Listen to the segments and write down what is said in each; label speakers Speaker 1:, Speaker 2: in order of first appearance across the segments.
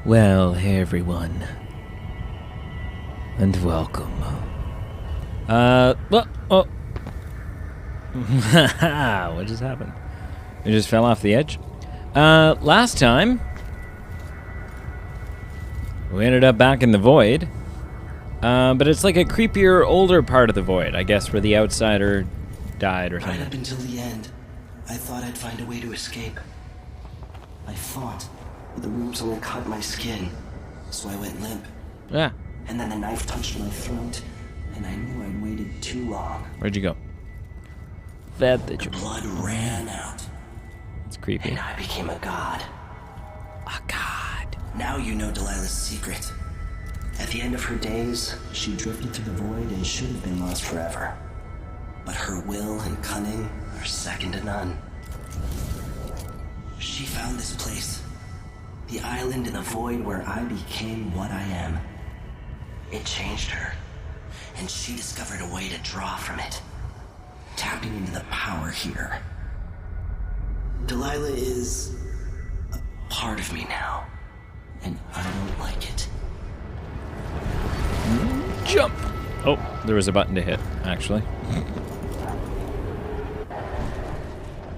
Speaker 1: Well, hey everyone, and welcome. What just happened? It just fell off the edge. Last time, we ended up back in the void. But it's like a creepier, older part of the void, I guess, where the outsider died or something.
Speaker 2: Right up until the end, I thought I'd find a way to escape. I fought, but the wounds only cut my skin, so I went limp.
Speaker 1: Yeah.
Speaker 2: And then the knife touched my throat, and I knew I'd waited too long.
Speaker 1: Where'd you go? That
Speaker 2: The blood ran out,
Speaker 1: It's creepy.
Speaker 2: and I became a god.
Speaker 1: A god.
Speaker 2: Now you know Delilah's secret. At the end of her days, she drifted through the void and should have been lost forever. But her will and cunning are second to none. She found this place, the island in the void where I became what I am. It changed her, and she discovered a way to draw from it, tapping into the power here. Delilah is a part of me now, and I don't like it.
Speaker 1: Jump! Oh, there was a button to hit, actually.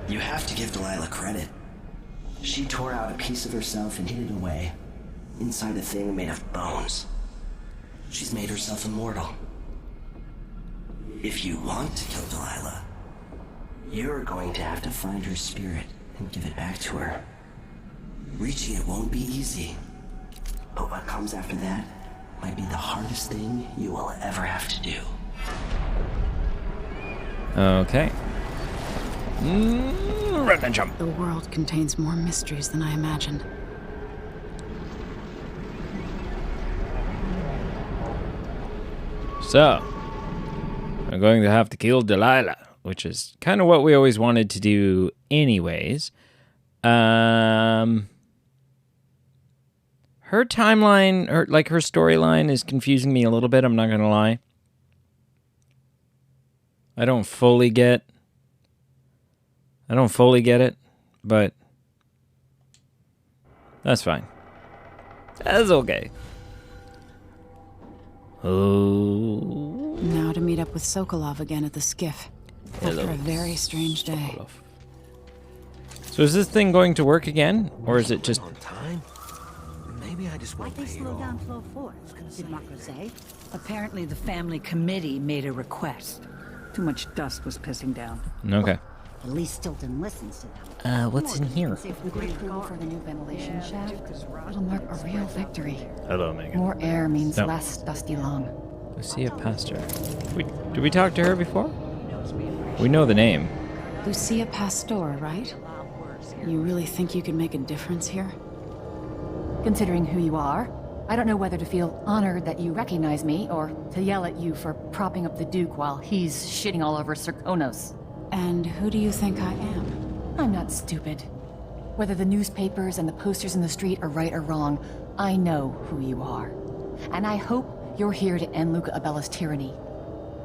Speaker 2: You have to give Delilah credit. She tore out a piece of herself and hid it away, inside a thing made of bones. She's made herself immortal. If you want to kill Delilah, you're going to have to find her spirit and give it back to her. Reaching it won't be easy, but what comes after that might be the hardest thing you will ever have to do.
Speaker 1: Okay. Run and jump.
Speaker 3: The world contains more mysteries than I imagined.
Speaker 1: So, I'm going to have to kill Delilah, which is kind of what we always wanted to do anyways. Her timeline, her storyline is confusing me a little bit, I'm not going to lie. I don't fully get it, but that's fine. That's okay. Oh.
Speaker 3: Now to meet up with Sokolov again at the skiff.
Speaker 1: Hello,
Speaker 3: After a very strange day.
Speaker 1: So is this thing going to work again, or is it just...
Speaker 4: On time? Maybe I just won't
Speaker 5: Why'd they
Speaker 4: pay it
Speaker 5: slow
Speaker 4: all.
Speaker 5: down flow 4? Did Marco say?
Speaker 6: Apparently the family committee made a request. Too much dust was pissing down.
Speaker 1: Okay.
Speaker 5: At least Stilton listens to them.
Speaker 1: What's in here?
Speaker 3: With the approval for the new ventilation shaft, it'll mark a real victory.
Speaker 1: Hello, Megan.
Speaker 3: More air means
Speaker 1: No.
Speaker 3: less dusty lung.
Speaker 1: Lucia Pastor. Did we talk to her before? We know the name.
Speaker 3: Lucia Pastor, right? You really think you can make a difference here?
Speaker 7: Considering who you are, I don't know whether to feel honored that you recognize me or to yell at you for propping up the Duke while he's shitting all over Serkonos.
Speaker 3: And who do you think I am?
Speaker 7: I'm not stupid. Whether the newspapers and the posters in the street are right or wrong, I know who you are. And I hope you're here to end Luca Abella's tyranny.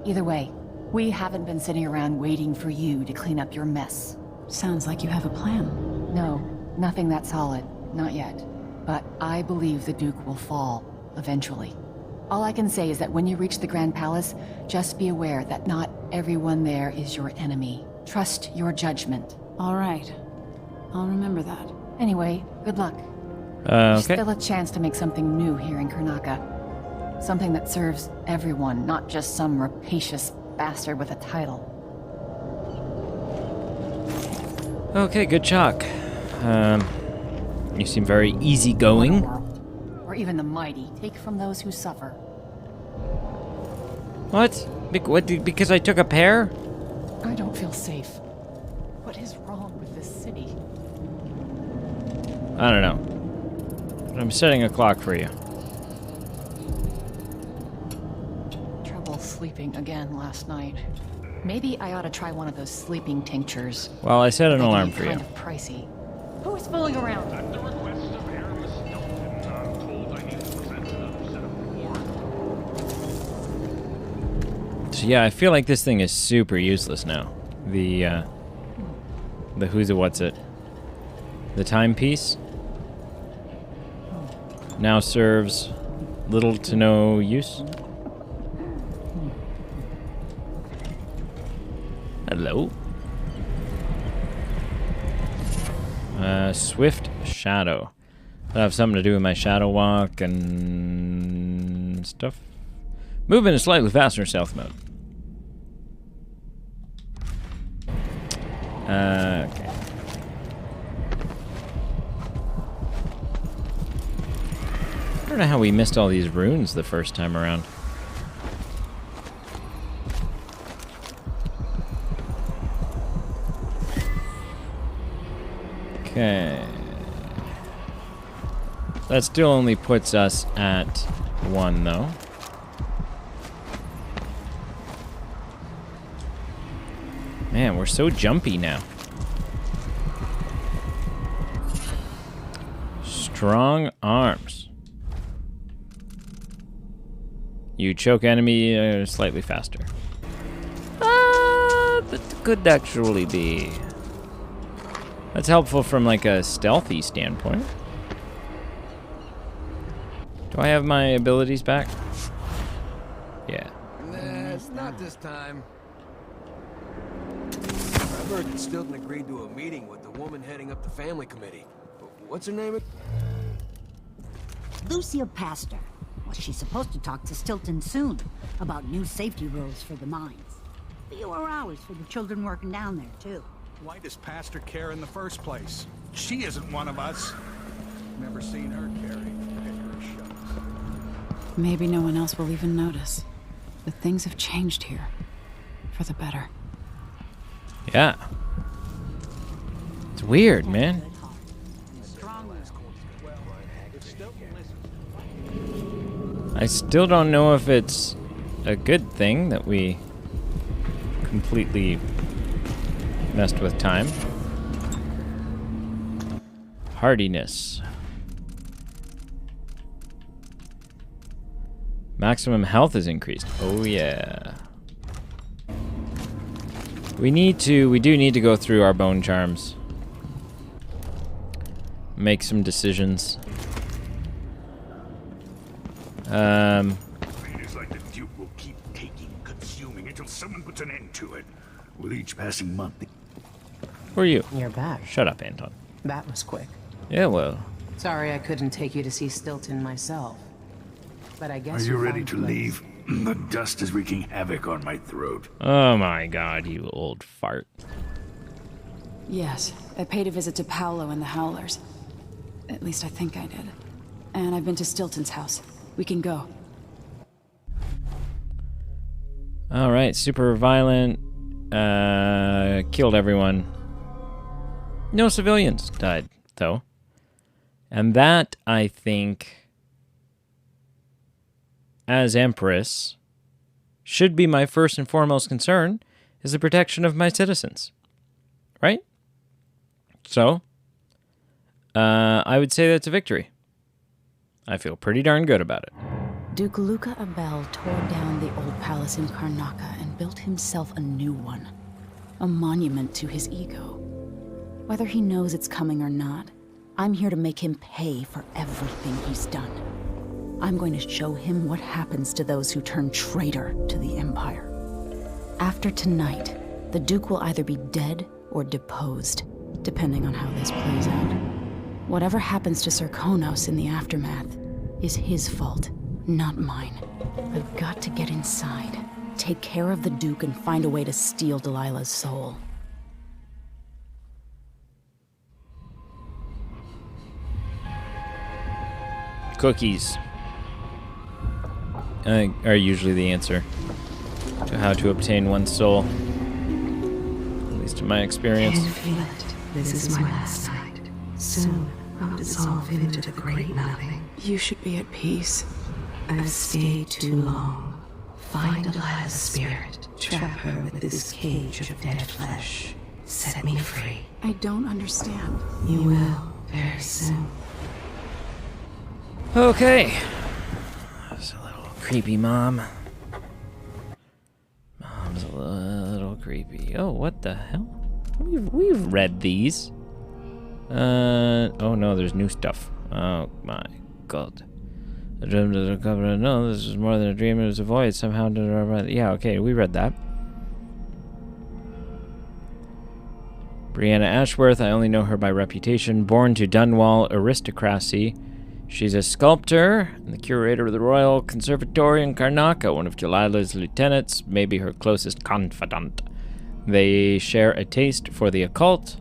Speaker 7: Either way, we haven't been sitting around waiting for you to clean up your mess.
Speaker 3: Sounds like you have a plan.
Speaker 7: No, nothing that solid. Not yet. But I believe the Duke will fall, eventually. All I can say is that when you reach the Grand Palace, just be aware that not everyone there is your enemy. Trust your judgment.
Speaker 3: All right. I'll remember that.
Speaker 7: Anyway, good luck. There's
Speaker 1: Okay.
Speaker 7: still a chance to make something new here in Karnaca. Something that serves everyone, not just some rapacious bastard with a title.
Speaker 1: Okay, good chalk. You seem very easygoing.
Speaker 7: Or even the mighty. Take from those who suffer.
Speaker 1: What? Because I took a pear?
Speaker 7: I don't feel safe. What is wrong with this city?
Speaker 1: I don't know. But I'm setting a clock for you.
Speaker 7: Trouble sleeping again last night. Maybe I ought to try one of those sleeping tinctures.
Speaker 1: Well, I set an
Speaker 7: They can
Speaker 1: alarm
Speaker 7: be
Speaker 1: for you.
Speaker 7: kind of pricey. Who is fooling around?
Speaker 8: At the request of Aramis Stilton, I'm told I need to present another set of rewards.
Speaker 1: So yeah, I feel like this thing is super useless now. The who's it, what's it? The timepiece? now serves little to no use. Hello. Swift Shadow. That'll have something to do with my shadow walk and stuff. Movement is slightly faster in stealth mode. Okay. I don't know how we missed all these runes the first time around. Okay. That still only puts us at 1, though. Man, we're so jumpy now. Strong arms. You choke enemy slightly faster. That could actually be. That's helpful from like a stealthy standpoint. Do I have my abilities back? Yeah.
Speaker 4: Nah, it's not this time. I've heard that Stilton agreed to a meeting with the woman heading up the family committee. What's her name?
Speaker 5: Lucia Pastor. Well, she's supposed to talk to Stilton soon about new safety rules for the mines. Fewer hours for the children working down there, too.
Speaker 9: Why does Pastor care in the first place? She isn't one of us. Never seen her carry picker shots.
Speaker 3: Maybe no one else will even notice. But things have changed here. For the better.
Speaker 1: Yeah. It's weird, man. I still don't know if it's a good thing that we completely messed with time. Hardiness. Maximum health is increased. Oh yeah. We do need to go through our bone charms. Make some decisions.
Speaker 10: It's like the Duke will keep consuming until someone puts an end to it. With each passing month.
Speaker 1: Who are you?
Speaker 11: You're back.
Speaker 1: Shut up, Anton.
Speaker 11: That was quick.
Speaker 1: Yeah, well.
Speaker 11: Sorry I couldn't take you to see Stilton myself. But I guess
Speaker 10: Are you ready
Speaker 11: found
Speaker 10: to
Speaker 11: place.
Speaker 10: leave? The dust is wreaking havoc on my throat.
Speaker 1: Oh my god, you old fart.
Speaker 3: Yes, I paid a visit to Paolo and the Howlers. At least I think I did. And I've been to Stilton's house. We can go.
Speaker 1: Alright, super violent. Killed everyone. No civilians died, though. And that, I think, as Empress, should be my first and foremost concern, is the protection of my citizens. Right? So, I would say that's a victory. I feel pretty darn good about it.
Speaker 3: Duke Luca Abel tore down the old palace in Karnaca and built himself a new one. A monument to his ego. Whether he knows it's coming or not, I'm here to make him pay for everything he's done. I'm going to show him what happens to those who turn traitor to the Empire. After tonight, the Duke will either be dead or deposed, depending on how this plays out. Whatever happens to Sir Konos in the aftermath is his fault, not mine. I've got to get inside, take care of the Duke, and find a way to steal Delilah's soul.
Speaker 1: Cookies are usually the answer to how to obtain one's soul. At least in my experience.
Speaker 12: Can feel it. This is my last night. Soon I'll dissolve into the great nothing.
Speaker 3: You should be at peace.
Speaker 12: I've stayed too long. Find Delilah's spirit. Trap her with this cage of dead flesh. Set me free.
Speaker 3: I don't understand.
Speaker 12: You will very soon.
Speaker 1: Okay. That's a little creepy, Mom. Mom's a little creepy. Oh, what the hell? We've read these. Oh no, there's new stuff. Oh my God. A dream to recover. No, this is more than a dream. It was a void. Somehow. Yeah, okay, we read that. Brianna Ashworth, I only know her by reputation. Born to Dunwall aristocracy. She's a sculptor and the curator of the Royal Conservatory in Karnaca, one of Delilah's lieutenants, maybe her closest confidant. They share a taste for the occult.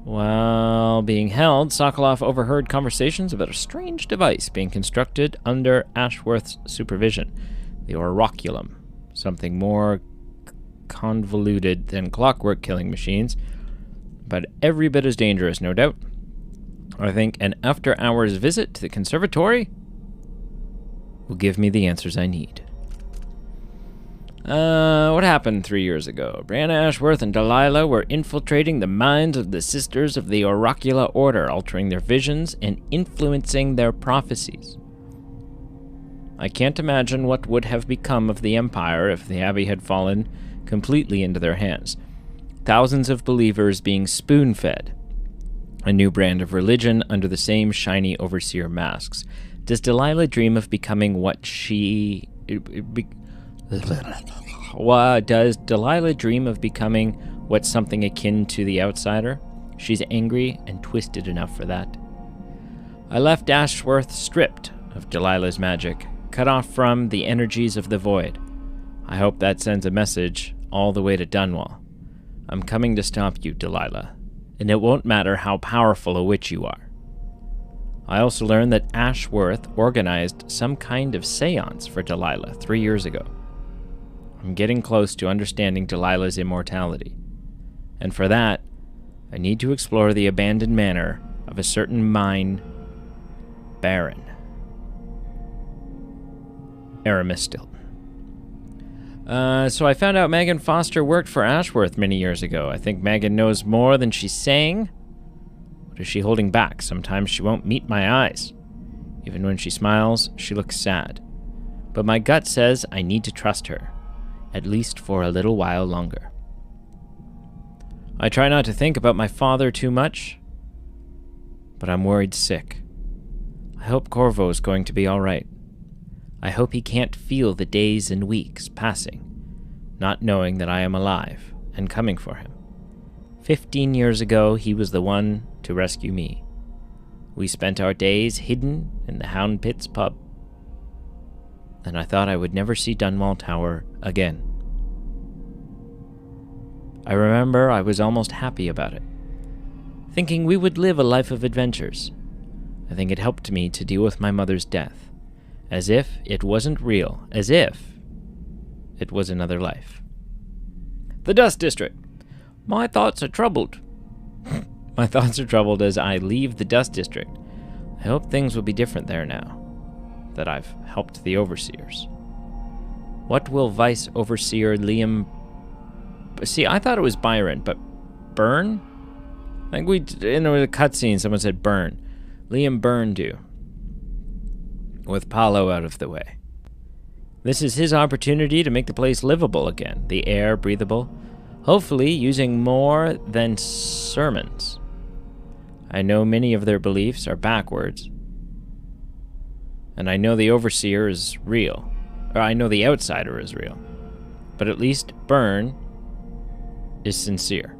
Speaker 1: While being held, Sokolov overheard conversations about a strange device being constructed under Ashworth's supervision, the Oraculum, something more convoluted than clockwork killing machines, but every bit as dangerous, no doubt. I think an after-hours visit to the conservatory will give me the answers I need. What happened 3 years ago? Brianna Ashworth and Delilah were infiltrating the minds of the Sisters of the Oracular Order, altering their visions and influencing their prophecies. I can't imagine what would have become of the Empire if the Abbey had fallen completely into their hands. Thousands of believers being spoon-fed. A new brand of religion under the same shiny overseer masks. Does Delilah dream of becoming what she... Does Delilah dream of becoming what something akin to the outsider? She's angry and twisted enough for that. I left Ashworth stripped of Delilah's magic, cut off from the energies of the void. I hope that sends a message all the way to Dunwall. I'm coming to stop you, Delilah, and it won't matter how powerful a witch you are. I also learned that Ashworth organized some kind of seance for Delilah 3 years ago. I'm getting close to understanding Delilah's immortality, and for that, I need to explore the abandoned manor of a certain mine baron, Aramis Stilton. So I found out Megan Foster worked for Ashworth many years ago. I think Megan knows more than she's saying. What is she holding back? Sometimes she won't meet my eyes. Even when she smiles, she looks sad. But my gut says I need to trust her, at least for a little while longer. I try not to think about my father too much, but I'm worried sick. I hope Corvo's going to be all right. I hope he can't feel the days and weeks passing, not knowing that I am alive and coming for him. 15 years ago, he was the one to rescue me. We spent our days hidden in the Hound Pits pub, and I thought I would never see Dunwall Tower again. I remember I was almost happy about it, thinking we would live a life of adventures. I think it helped me to deal with my mother's death, as if it wasn't real, as if it was another life. The Dust District. My thoughts are troubled. My thoughts are troubled as I leave the Dust District. I hope things will be different there now that I've helped the Overseers. What will Vice Overseer Liam... See, I thought it was Byron, but Byrne? I think in a cutscene, someone said Byrne. Liam Byrne do, with Paolo out of the way. This is his opportunity to make the place livable again, the air breathable, hopefully using more than sermons. I know many of their beliefs are backwards, and I know the Overseer is real, or I know the Outsider is real, but at least Byrne is sincere,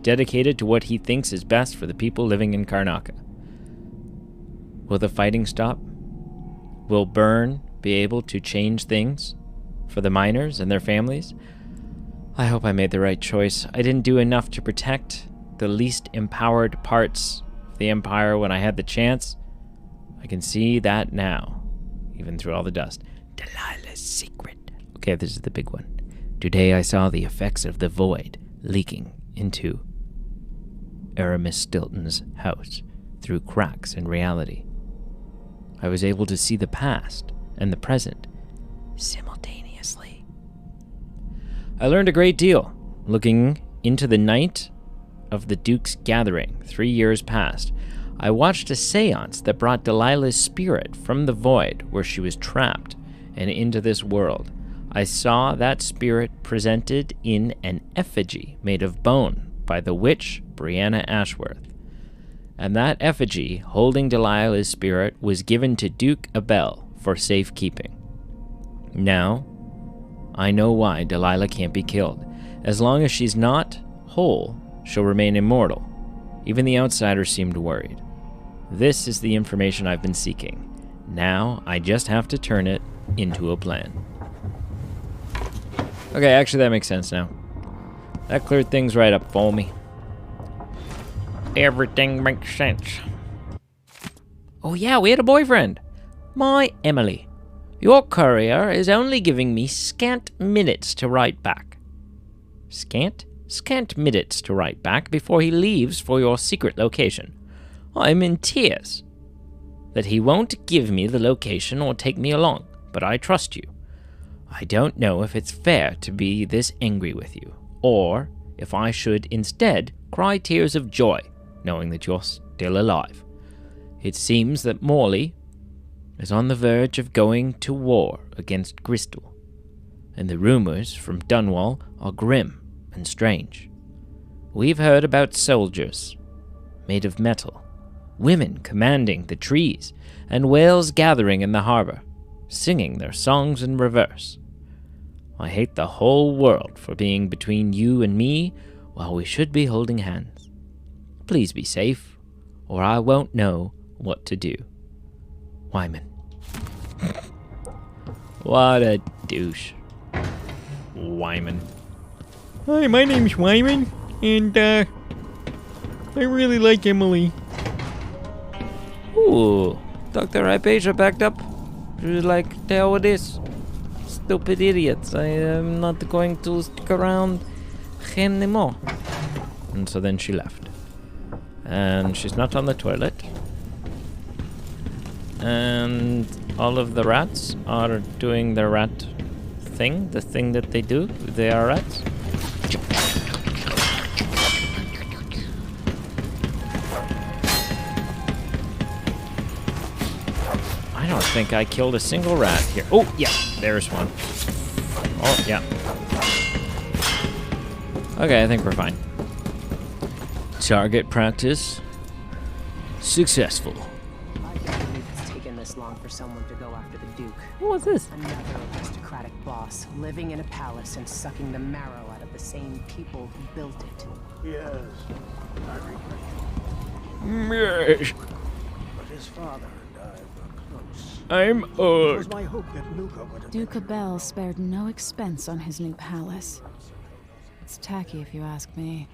Speaker 1: dedicated to what he thinks is best for the people living in Karnaca. Will the fighting stop? Will Byrne be able to change things for the miners and their families? I hope I made the right choice. I didn't do enough to protect the least empowered parts of the Empire when I had the chance. I can see that now, even through all the dust. Delilah's secret. Okay, this is the big one. Today I saw the effects of the void leaking into Aramis Stilton's house through cracks in reality. I was able to see the past and the present simultaneously. I learned a great deal looking into the night of the Duke's gathering 3 years past. I watched a seance that brought Delilah's spirit from the void where she was trapped and into this world. I saw that spirit presented in an effigy made of bone by the witch Brianna Ashworth. and that effigy holding Delilah's spirit was given to Duke Abel for safekeeping. Now, I know why Delilah can't be killed. As long as she's not whole, she'll remain immortal. Even the outsiders seemed worried. This is the information I've been seeking. Now, I just have to turn it into a plan. Okay, actually that makes sense now. That cleared things right up for me. Everything makes sense. Oh yeah, we had a boyfriend. My Emily. Your courier is only giving me scant minutes to write back. Scant? Scant minutes to write back before he leaves for your secret location. I'm in tears that he won't give me the location or take me along, but I trust you. I don't know if it's fair to be this angry with you, or if I should instead cry tears of joy, knowing that you're still alive. It seems that Morley is on the verge of going to war against Crystal, and the rumors from Dunwall are grim and strange. We've heard about soldiers made of metal, women commanding the trees, and whales gathering in the harbor, singing their songs in reverse. I hate the whole world for being between you and me while we should be holding hands. Please be safe, or I won't know what to do. Wyman. What a douche. Wyman.
Speaker 13: Hi, my name's Wyman, and I really like Emily.
Speaker 1: Ooh, Dr. Hypatia backed up. She was like, the hell with this. Stupid idiots. I am not going to stick around anymore. And so then she left. And she's not on the toilet. And all of the rats are doing their rat thing, the thing that they do. They are rats. I don't think I killed a single rat here. Oh, yeah, there's one. Oh, yeah. Okay, I think we're fine. Target practice successful.
Speaker 11: I can't believe it's taken this long for someone to go after the Duke.
Speaker 1: What's this?
Speaker 11: Another aristocratic boss, living in a palace and sucking the marrow out of the same people who built it.
Speaker 10: Yes, I regret.
Speaker 1: Yes.
Speaker 10: But his father and I were close.
Speaker 1: I'm
Speaker 10: It was
Speaker 1: old.
Speaker 10: my hope that Luca would have
Speaker 3: Duke Abel spared no expense on his new palace. It's tacky if you ask me.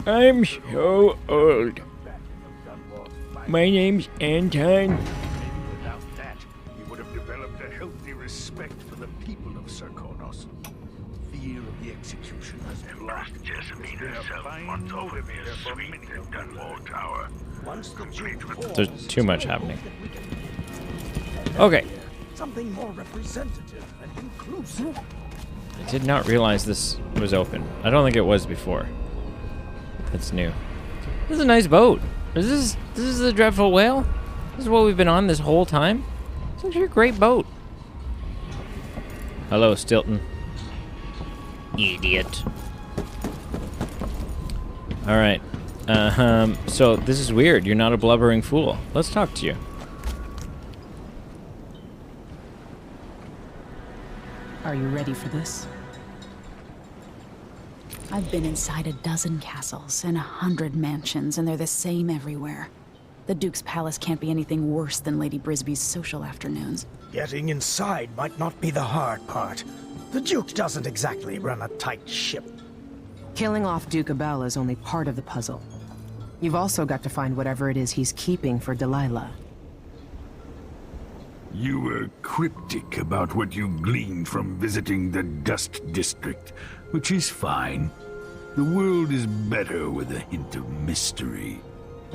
Speaker 13: I'm so old. My name's Anton.
Speaker 10: Without that, he would have developed a healthy respect for the people of Sarkonos. Fear of the execution has blocked
Speaker 8: Jessamine herself wants over me a suite at Dunwall Tower.
Speaker 10: Once the Duke
Speaker 1: There's too much happening. Okay.
Speaker 10: something more representative and inclusive.
Speaker 1: I did not realize this was open. I don't think it was before. That's new. This is a nice boat. This is the Dreadful Whale? This is what we've been on this whole time? It's actually a great boat. Hello, Stilton. Idiot. Alright. So this is weird. You're not a blubbering fool. Let's talk to you.
Speaker 11: Are you ready for this?
Speaker 3: I've been inside a dozen castles and 100 mansions, and they're the same everywhere. The Duke's palace can't be anything worse than Lady Brisby's social afternoons.
Speaker 14: Getting inside might not be the hard part. The Duke doesn't exactly run a tight ship.
Speaker 11: Killing off Duke Abel is only part of the puzzle. You've also got to find whatever it is he's keeping for Delilah.
Speaker 10: You were cryptic about what you gleaned from visiting the Dust District, which is fine. The world is better with a hint of mystery.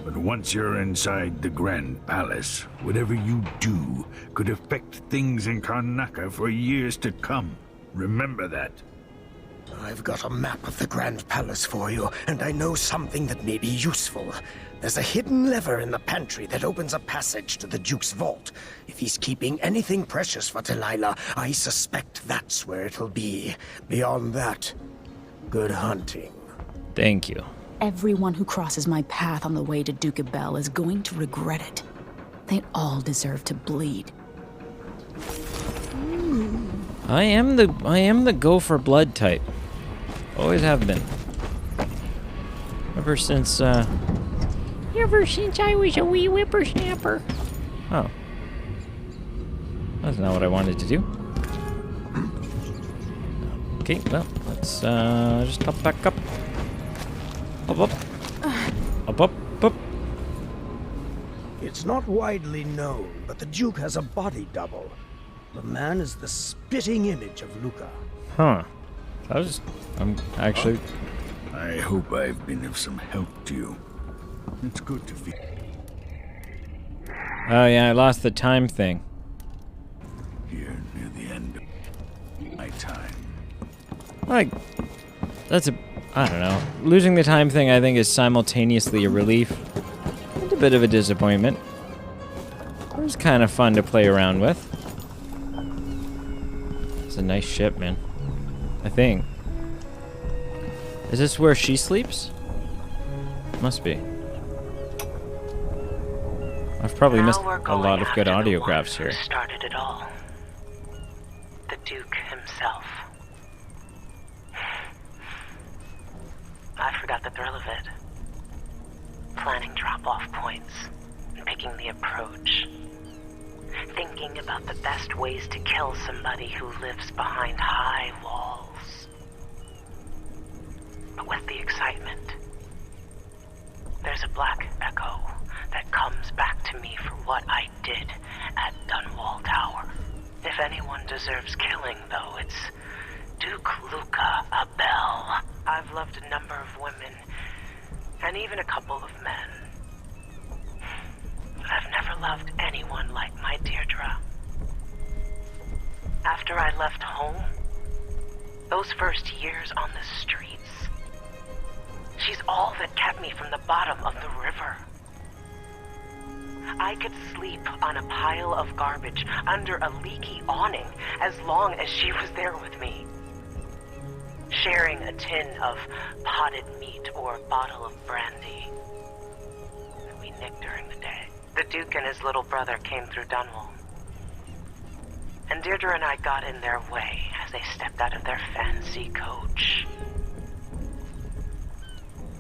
Speaker 10: But once you're inside the Grand Palace, whatever you do could affect things in Karnaca for years to come. Remember that.
Speaker 14: I've got a map of the Grand Palace for you, and I know something that may be useful. There's a hidden lever in the pantry that opens a passage to the Duke's vault. If he's keeping anything precious for Delilah, I suspect that's where it'll be. Beyond that, good hunting.
Speaker 1: Thank you.
Speaker 3: everyone who crosses my path on the way to Duke Abel is going to regret it. They all deserve to bleed.
Speaker 1: I am the go for blood type. Always have been. Ever since I was a wee whippersnapper. Oh. That's not what I wanted to do. Okay, well, let's just hop back up. Up, up. Up, up, up.
Speaker 14: It's not widely known, but the Duke has a body double. The man is the spitting image of Luca.
Speaker 1: Huh. I'm actually...
Speaker 10: I hope I've been of some help to you. It's good to feel.
Speaker 1: Oh yeah, I lost the time thing.
Speaker 10: Here, near the end of my time.
Speaker 1: Like, that's I don't know. Losing the time thing, I think, is simultaneously a relief and a bit of a disappointment. It was kind of fun to play around with. It's a nice ship, man. I think. Is this where she sleeps? Must be. I've probably missed a lot of good audiographs here.
Speaker 2: Started it all. The Duke himself. I forgot the thrill of it. Planning drop-off points and picking the approach. Thinking about the best ways to kill somebody who lives behind high walls. But with the excitement, there's a black echo that comes back to me for what I did at Dunwall Tower. If anyone deserves killing, though, it's Duke Luca Abel. I've loved a number of women, and even a couple of men. But I've never loved anyone like my Deirdre. After I left home, those first years on the streets, she's all that kept me from the bottom of the river. I could sleep on a pile of garbage under a leaky awning as long as she was there with me. Sharing a tin of potted meat or a bottle of brandy that we nicked during the day. The Duke and his little brother came through Dunwall. And Deirdre and I got in their way as they stepped out of their fancy coach.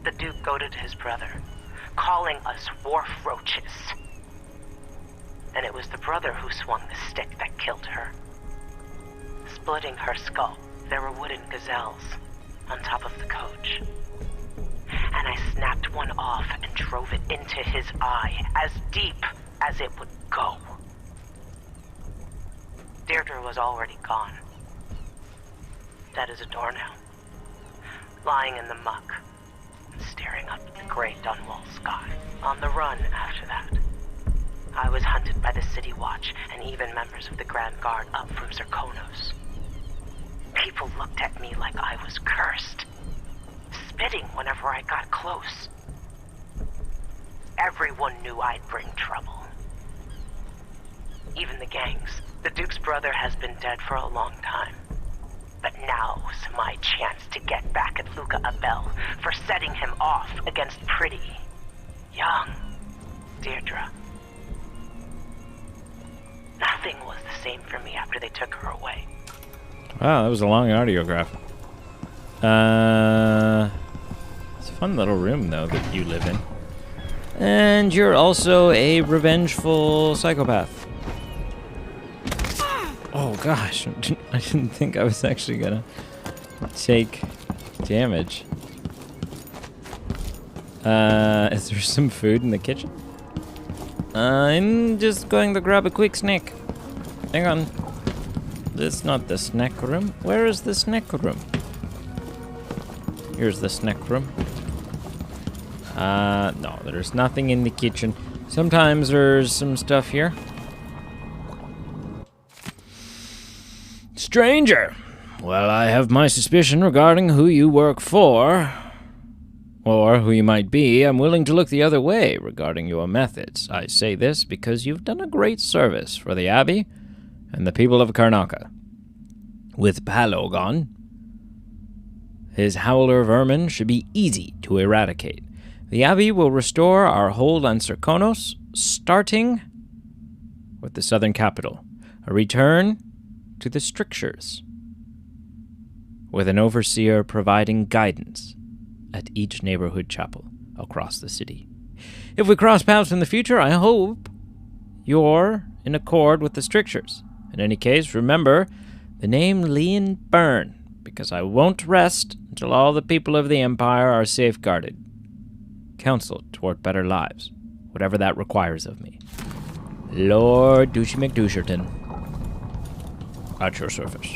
Speaker 2: The Duke goaded his brother, calling us wharf roaches. And it was the brother who swung the stick that killed her. Splitting her skull, there were wooden gazelles on top of the coach. And I snapped one off and drove it into his eye, as deep as it would go. Deirdre was already gone. Dead as a doornail. Lying in the muck, staring up at the gray Dunwall sky. On the run after that. I was hunted by the City Watch and even members of the Grand Guard up from Zirkonos. People looked at me like I was cursed, spitting whenever I got close. Everyone knew I'd bring trouble. Even the gangs. The Duke's brother has been dead for a long time. But now's my chance to get back at Luca Abel for setting him off against pretty, young Deirdre. Nothing was the same for me after they took her away.
Speaker 1: Wow, that was a long audiograph. It's a fun little room, though, that you live in. And you're also a revengeful psychopath. Oh, gosh. I didn't think I was actually gonna take damage. Is there some food in the kitchen? I'm just going to grab a quick snack. Hang on. This is not the snack room. Where is the snack room? Here's the snack room. No, there's nothing in the kitchen. Sometimes there's some stuff here. Stranger! Well, I have my suspicion regarding who you work for. Or who you might be. I'm willing to look the other way regarding your methods. I say this because you've done a great service for the Abbey and the people of Karnaca. With Palo gone, His howler vermin should be easy to eradicate. The Abbey will restore our hold on Serkonos, starting with the southern capital. A return to the strictures, with an overseer providing guidance at each neighborhood chapel across the city. If we cross paths in the future, I hope you're in accord with the strictures. In any case, remember the name Leon Byrne, because I won't rest until all the people of the Empire are safeguarded. Counsel toward better lives, whatever that requires of me. Lord Douchey McDoucherton. At your service.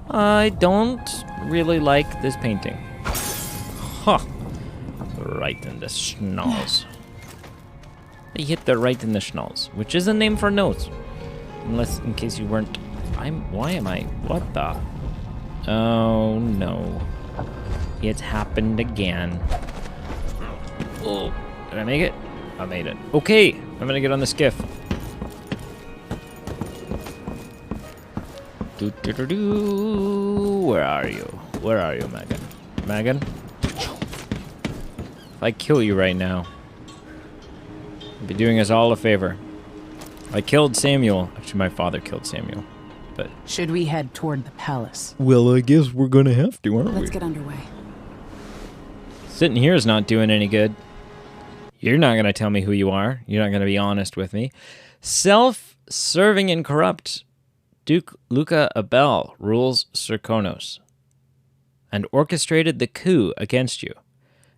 Speaker 1: I don't really like this painting. Huh. Right in the schnoz. They hit the right in the schnoz, which is a name for nose. Unless, in case you weren't... Why am I... What the... Oh, no. It's happened again. Oh, did I make it? I made it. Okay, I'm gonna get on the skiff. Where are you? Where are you, Megan? Megan? If I kill you right now, I'd be doing us all a favor. I killed Samuel. Actually, my father killed Samuel. But
Speaker 11: should we head toward the palace?
Speaker 13: Well, I guess we're gonna have to, aren't we?
Speaker 3: Let's get underway.
Speaker 1: Sitting here is not doing any good. You're not going to tell me who you are. You're not going to be honest with me. Self-serving and corrupt, Duke Luca Abel rules Serkonos and orchestrated the coup against you.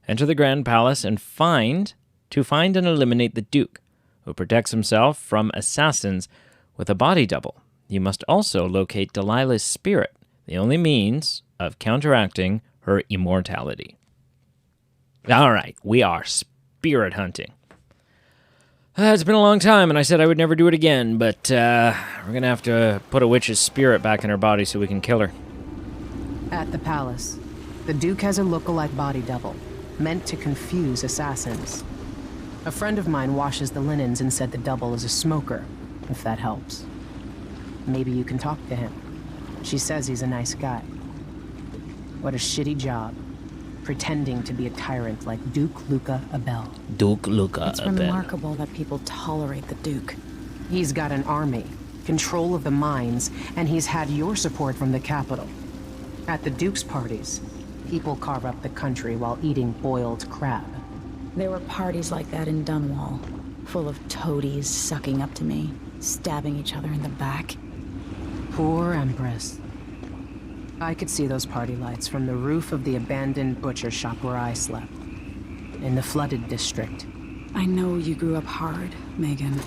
Speaker 1: Enter the Grand Palace and find and eliminate the Duke, who protects himself from assassins with a body double. You must also locate Delilah's spirit, the only means of counteracting her immortality. All right, we are spirit hunting. It's been a long time, and I said I would never do it again, but we're going to have to put a witch's spirit back in her body so we can kill her.
Speaker 11: At the palace, the Duke has a look-alike body double, meant to confuse assassins. A friend of mine washes the linens and said the double is a smoker, if that helps. Maybe you can talk to him. She says he's a nice guy. What a shitty job. Pretending to be a tyrant like Duke Luca Abel.
Speaker 1: Duke Luca
Speaker 3: It's
Speaker 1: Abel.
Speaker 3: remarkable that people tolerate the Duke.
Speaker 11: He's got an army, control of the mines, and he's had your support from the capital. At the Duke's parties, people carve up the country while eating boiled crab.
Speaker 3: There were parties like that in Dunwall, full of toadies sucking up to me, stabbing each other in the back.
Speaker 11: Poor Empress. I could see those party lights from the roof of the abandoned butcher shop where I slept, in the flooded district.
Speaker 3: I know you grew up hard, Megan.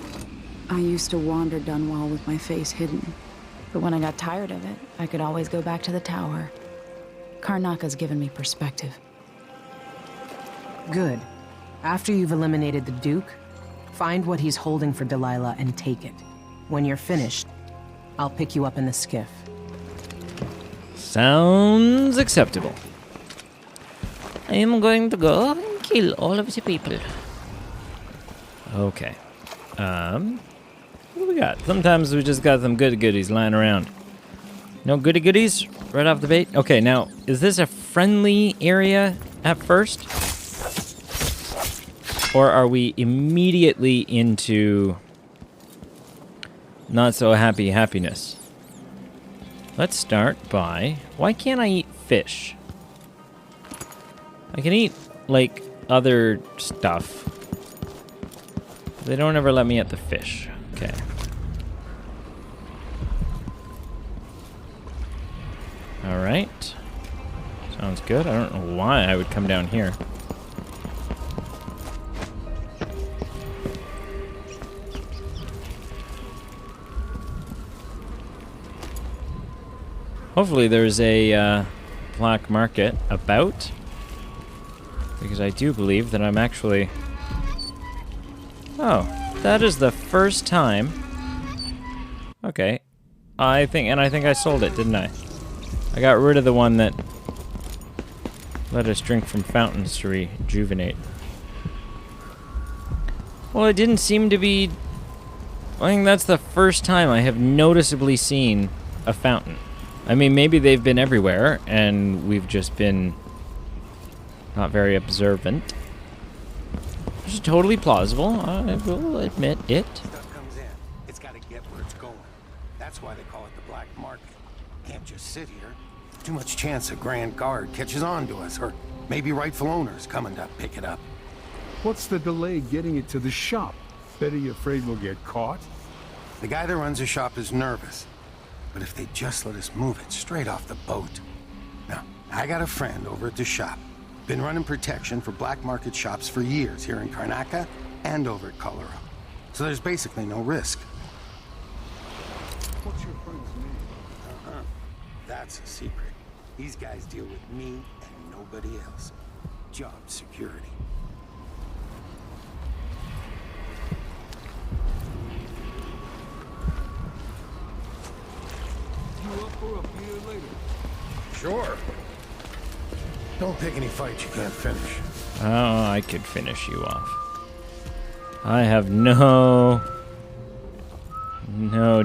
Speaker 3: I used to wander Dunwall with my face hidden, but when I got tired of it, I could always go back to the tower. Karnaka's given me perspective.
Speaker 11: Good. After you've eliminated the Duke, find what he's holding for Delilah and take it. When you're finished, I'll pick you up in the skiff.
Speaker 1: Sounds acceptable. I am going to go and kill all of the people. Okay. What do we got? Sometimes we just got some goodies lying around. No goodies right off the bat? Okay, now, is this a friendly area at first? Or are we immediately into not so happy happiness? Let's start by... Why can't I eat fish? I can eat, like, other stuff. They don't ever let me at the fish. Okay. Alright. Sounds good. I don't know why I would come down here. Hopefully there's a black market about, because I do believe that I'm actually... Oh, that is the first time... Okay. I think I sold it, didn't I? I got rid of the one that let us drink from fountains to rejuvenate. Well, it didn't seem to be... I think that's the first time I have noticeably seen a fountain. I mean, maybe they've been everywhere, and we've just been not very observant. Which is totally plausible, I will admit it.
Speaker 15: Stuff comes in. It's got to get where it's going. That's why they call it the black market. Can't just sit here. Too much chance a Grand Guard catches on to us, or maybe rightful owners coming to pick it up.
Speaker 9: What's the delay getting it to the shop? Betty afraid we'll get caught?
Speaker 15: The guy that runs the shop is nervous. But if they just let us move it straight off the boat. Now, I got a friend over at the shop. Been running protection for black market shops for years here in Karnaca and over at Colorado. So there's basically no risk.
Speaker 9: What's your friend's name?
Speaker 15: That's a secret. These guys deal with me and nobody else. Job security.
Speaker 9: You up for a beer later?
Speaker 15: Sure. Don't pick any fights you can't finish.
Speaker 1: Oh, I could finish you off. I have no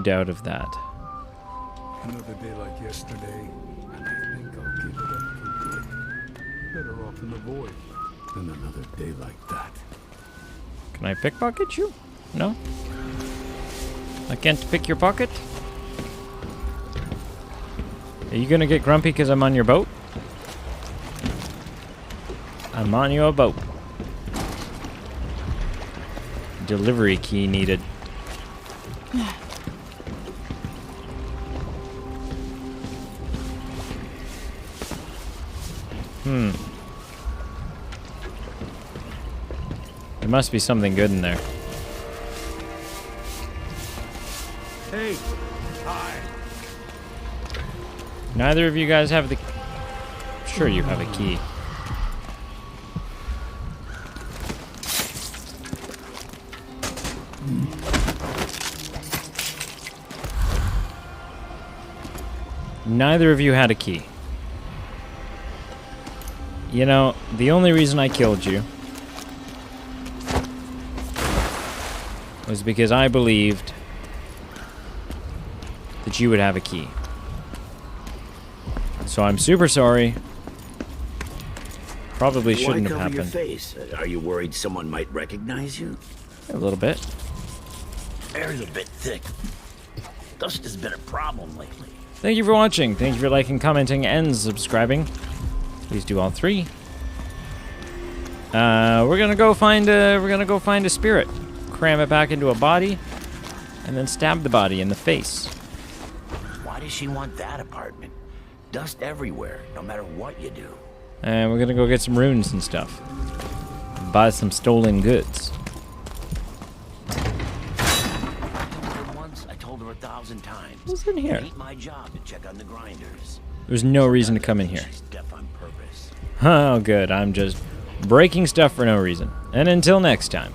Speaker 1: doubt of that.
Speaker 9: Another day like yesterday, and I think I'll give it up for good. Better off in the void than another day like that.
Speaker 1: Can I pickpocket you? No? I can't pick your pocket? Are you gonna get grumpy because I'm on your boat? I'm on your boat. Delivery key needed. There must be something good in there.
Speaker 9: Hey! Hi!
Speaker 1: Neither of you guys have the... Sure you have a key. Neither of you had a key. You know, the only reason I killed you was because I believed that you would have a key. So I'm super sorry. Probably shouldn't have happened.
Speaker 16: Your face? Are you worried someone might recognize you?
Speaker 1: A little bit.
Speaker 16: Air's a bit thick. Dust has been a problem lately.
Speaker 1: Thank you for watching. Thank you for liking, commenting, and subscribing. Please do all three. We're gonna go find a spirit, cram it back into a body, and then stab the body in the face.
Speaker 16: Why does she want that apartment? Dust everywhere, no matter what you do.
Speaker 1: And we're gonna go get some runes and stuff. Buy some stolen goods.
Speaker 16: Once, I told her 1,000 times.
Speaker 1: What's in here?
Speaker 16: It ain't my job to check on the grinders.
Speaker 1: There's no reason to come in here.
Speaker 16: She's deaf on purpose.
Speaker 1: Oh, good. I'm just breaking stuff for no reason. And until next time.